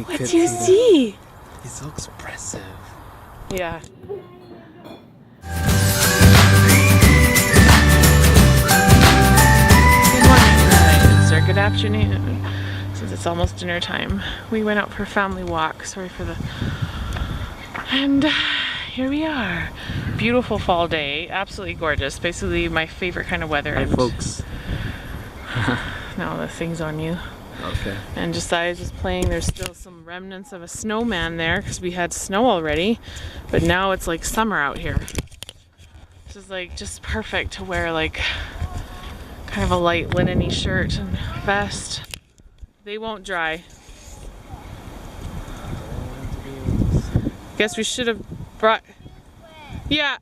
What do you see? He's so expressive. Yeah. Good morning, or good afternoon, since it's almost dinner time. We went out for a family walk. Sorry for the... And here we are. Beautiful fall day. Absolutely gorgeous. Basically my favorite kind of weather. Hi, folks. Now the thing's on you. Okay. And Josiah's just playing. There's still some remnants of a snowman there because we had snow already, but now it's like summer out here. This is like just perfect to wear like kind of a light linen-y shirt and vest. They won't dry. Guess we should have brought... Yeah.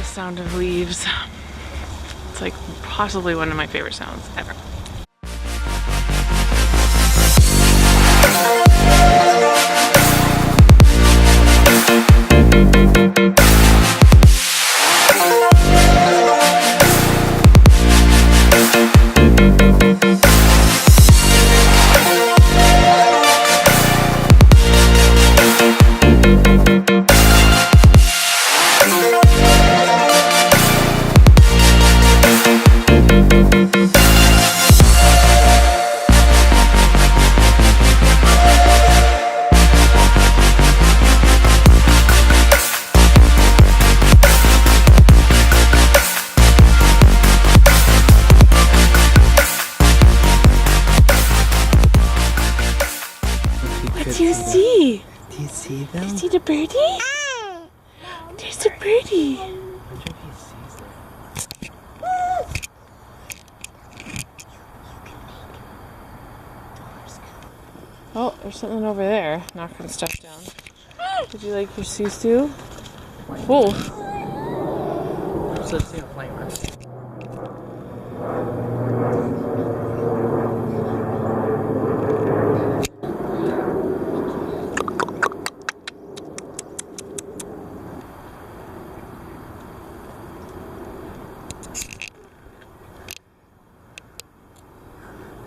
Sound of leaves. It's like possibly one of my favorite sounds ever. What do you see? Do you see them? Do you see the birdie? There's a birdie. I wonder if he sees them. Oh, there's something over there. Knocking stuff down. Would you like your susu? Whoa. So let's see a plane ride.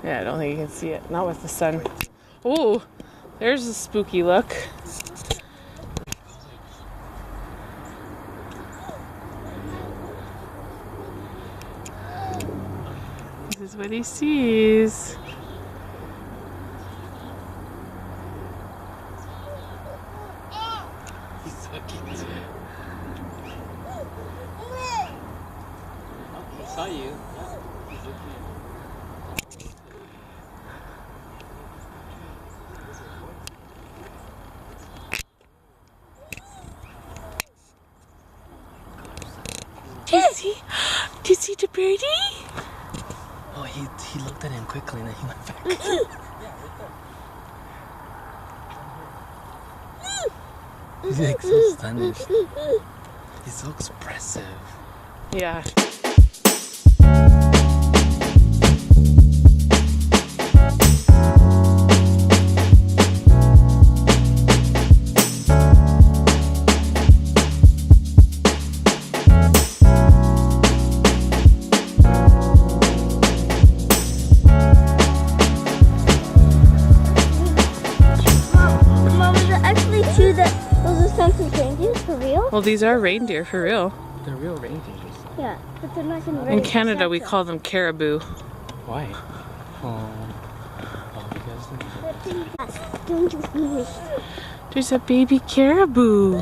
Yeah, I don't think you can see it. Not with the sun. Oh, there's a spooky look. This is what he sees. He's so cute. He saw you. He's looking at you. Do you see the birdie? Oh, he looked at him quickly and then he went back. He's like so astonished. He's so expressive. Yeah. Well, these are reindeer for real. They're real reindeers. Yeah, but they're not in In Canada, we call them caribou. Why? Oh, you guys think? There's a baby caribou.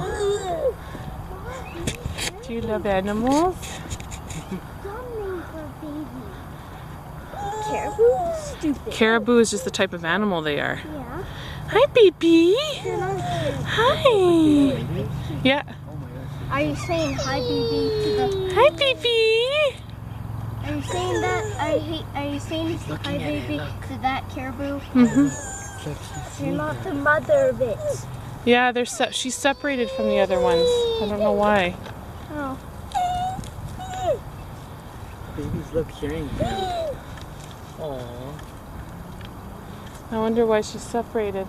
Do you love animals? Caribou? Stupid. Caribou is just the type of animal they are. Yeah. Hi, baby. They're not good. Hi. Yeah. Oh my gosh. Are you saying hi, baby, to the? Hi, baby. Are you saying that? Are you saying hi, looking at it, baby, look. to that caribou? Mm-hmm. It's like she's You're seeing not her. the mother of it. Yeah, she's separated from the other ones. I don't know why. Oh. Babies look hearing them. Aww. I wonder why she's separated.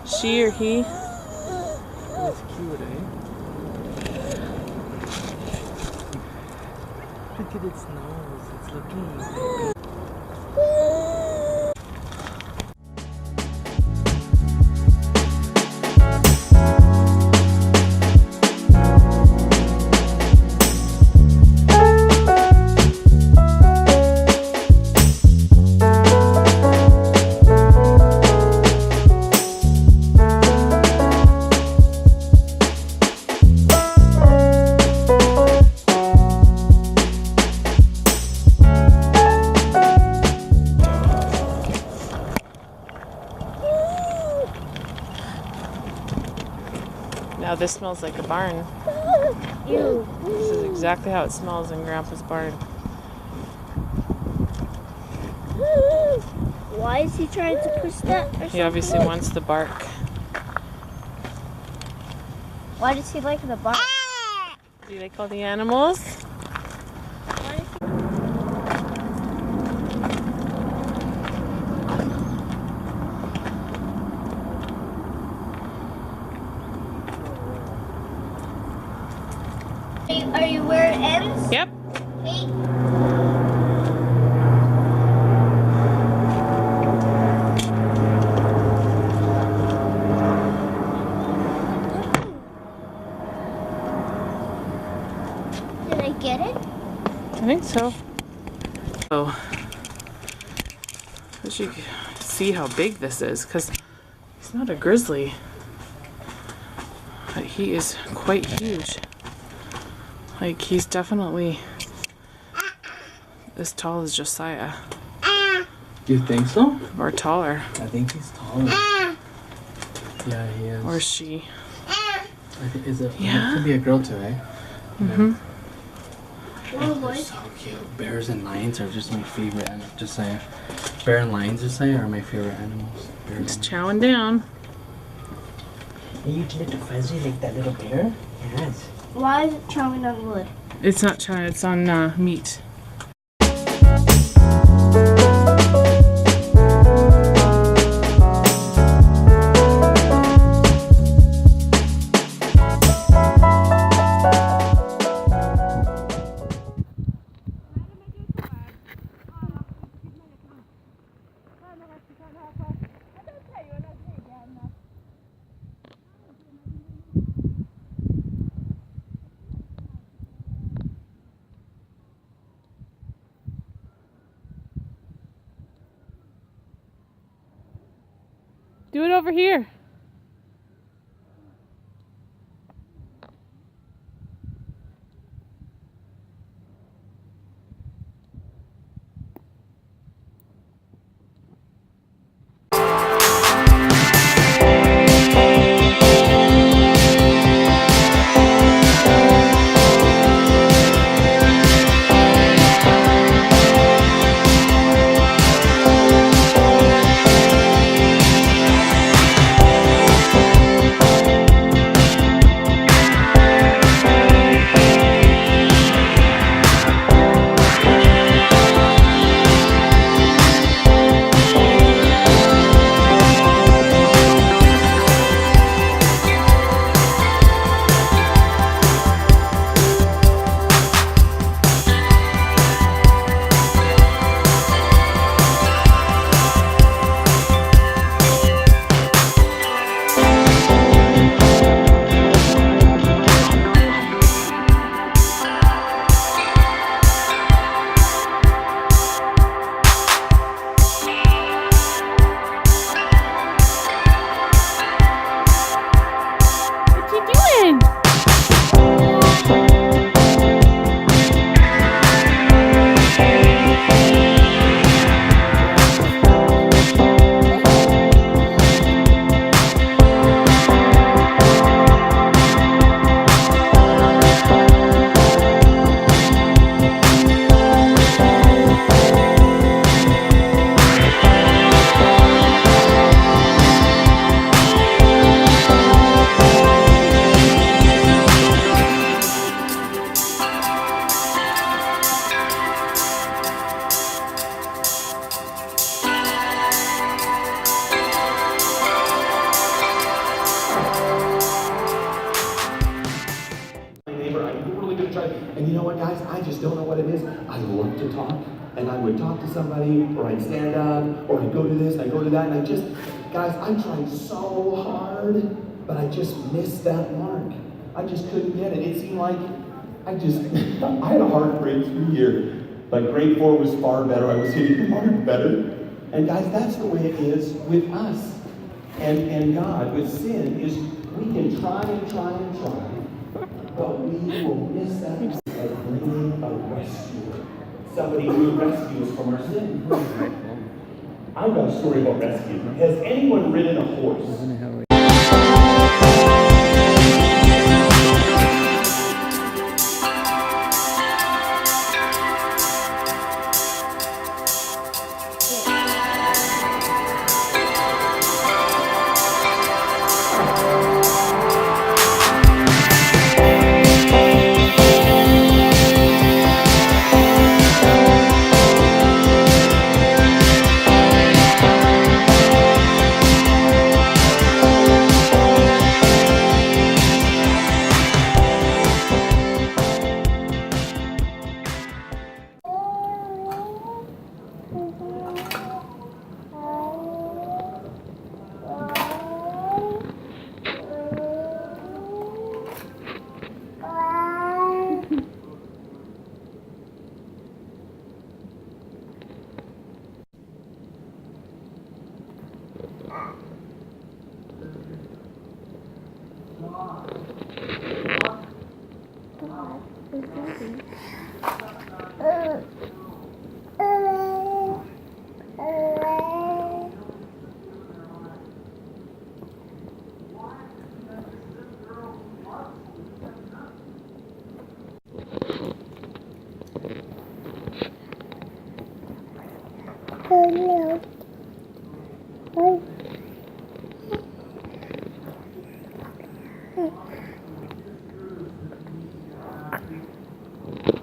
She or he? That's cute, eh? Look at its nose. It's looking. Now this smells like a barn. Ew. This is exactly how it smells in Grandpa's barn. Why is he trying to push that? Or He something? obviously wants the bark. Why does he like the bark? Do you like all the animals? Are you where it ends? Yep. Hey. Did I get it? I think so. So, as you can see how big this is, because he's not a grizzly, but he is quite huge. Like, he's definitely as tall as Josiah, You think so? or taller, I think he's taller. Yeah, he is. or she. I think it Yeah. could be a girl too, eh? Mm-hmm. Oh, They're so cute. Bears and lions are just my favorite animals. Just saying. Bear and lions, just saying, are my favorite animals. Bear and It's lions. chowing down. Are you little fuzzy like that little bear? Yes. Why is it chowing on wood? It's not chowing, it's on meat. Do it over here. And you know what, guys? I just don't know what it is. I love to talk, and I would talk to somebody, or I'd stand up, or I'd go to this, and I'd go to that, and I just, guys, I tried so hard, but I just missed that mark. I just couldn't get it. It seemed like I had a hard grade 3 year. But grade 4 was far better. I was hitting the mark better. And guys, that's the way it is with us and God. With sin, is we can try and try and try, but we will miss that of bringing a rescuer. Somebody who will rescue us from our sin. I've got a story about rescue. Has anyone ridden a horse?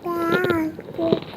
Dad.